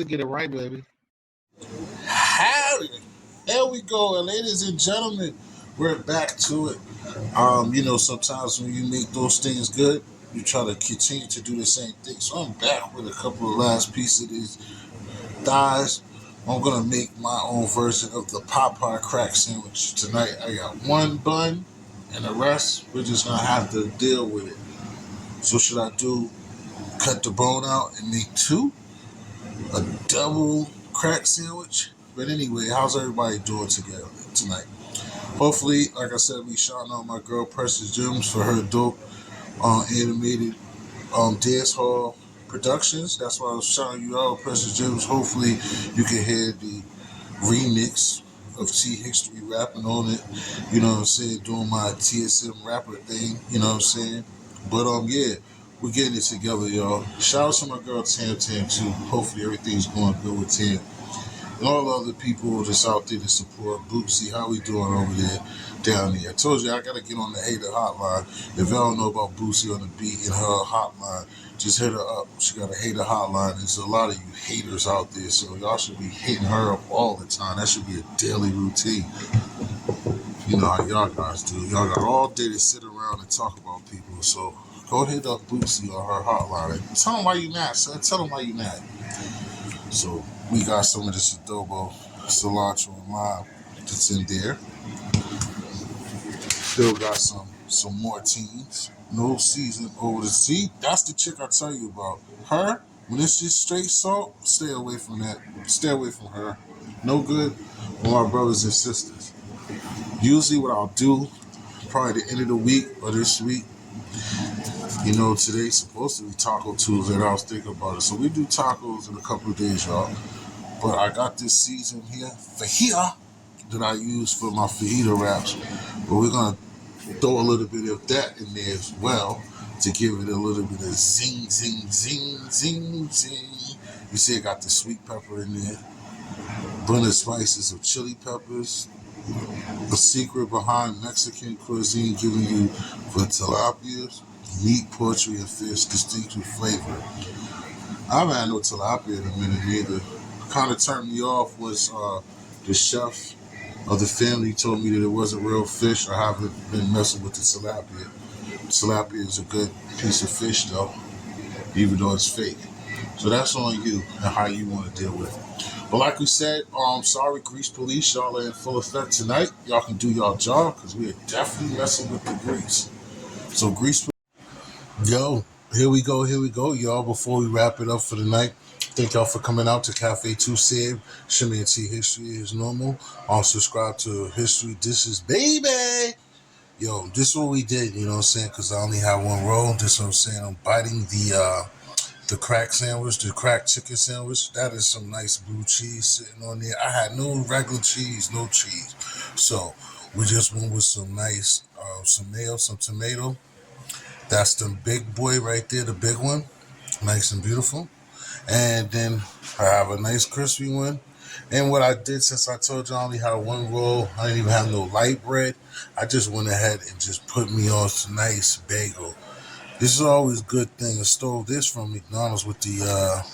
to get it right, baby. Howdy. There we go, and ladies and gentlemen, we're back to it. Sometimes when you make those things good, you try to continue to do the same thing. So I'm back with a couple of last pieces of these thighs. I'm gonna make my own version of the Popeye crack sandwich tonight. I got one bun, and the rest we're just gonna have to deal with it. So should I do cut the bone out and make two? A double crack sandwich? But anyway, how's everybody doing together tonight? Hopefully, like I said, we shouting out my girl Precious Gems for her dope animated dance hall productions. That's why I was shouting you out, Precious Gems. Hopefully, you can hear the remix of T History rapping on it. You know what I'm saying? Doing my TSM rapper thing. You know what I'm saying? But yeah, we're getting it together, y'all. Shout out to my girl Tam Tam too. Hopefully everything's going good with Tam. And all the other people that's out there to support Bootsy. How we doing over there down there? I told you I gotta get on the hater hotline. If y'all don't know about Bootsy on the beat and her hotline, just hit her up. She got a hater hotline. There's a lot of you haters out there, so y'all should be hitting her up all the time. That should be a daily routine. You know how y'all guys do. Y'all got all day to sit around and talk about people. So go hit up Bootsy on her hotline. Tell them why you mad, son. Tell them why you mad. So we got some of this adobo, cilantro, and lime that's in there. Still got some more teens. No season over the sea. That's the chick I tell you about. Her, when it's just straight salt, stay away from that. Stay away from her. No good for my brothers and sisters. Usually what I'll do, probably the end of the week or this week, today's supposed to be Taco Tuesday, and I was thinking about it. So we do tacos in a couple of days, y'all. But I got this season here, fajita, that I use for my fajita wraps. But we're going to throw a little bit of that in there as well to give it a little bit of zing, zing, zing, zing, zing. You see I got the sweet pepper in there. Blended spices of chili peppers. The secret behind Mexican cuisine giving you for tilapias, meat, poultry, and fish distinctive flavor. I haven't had no tilapia in a minute neither. Kind of turned me off was the chef of the family told me that it wasn't real fish. I haven't been messing with the tilapia. Tilapia is a good piece of fish though, even though it's fake. So that's on you and how you want to deal with it. But like we said, sorry, Grease Police, y'all are in full effect tonight. Y'all can do y'all job because we are definitely messing with the grease. So Grease, yo, here we go, y'all. Before we wrap it up for the night, thank y'all for coming out to Cafe 2 Sib. Shimmy and T History is normal. Subscribe to History Dishes, baby. Yo, this is what we did, you know what I'm saying? Because I only have one roll. This is what I'm saying. I'm biting the crack sandwich, the crack chicken sandwich. That is some nice blue cheese sitting on there. I had no regular cheese, no cheese. So we just went with some nice, some mayo, some tomato. That's the big boy right there, the big one. Nice and beautiful. And then I have a nice crispy one. And what I did, since I told you I only had one roll, I didn't even have no light bread. I just went ahead and just put me on some nice bagel. This is always a good thing. I stole this from McDonald's with the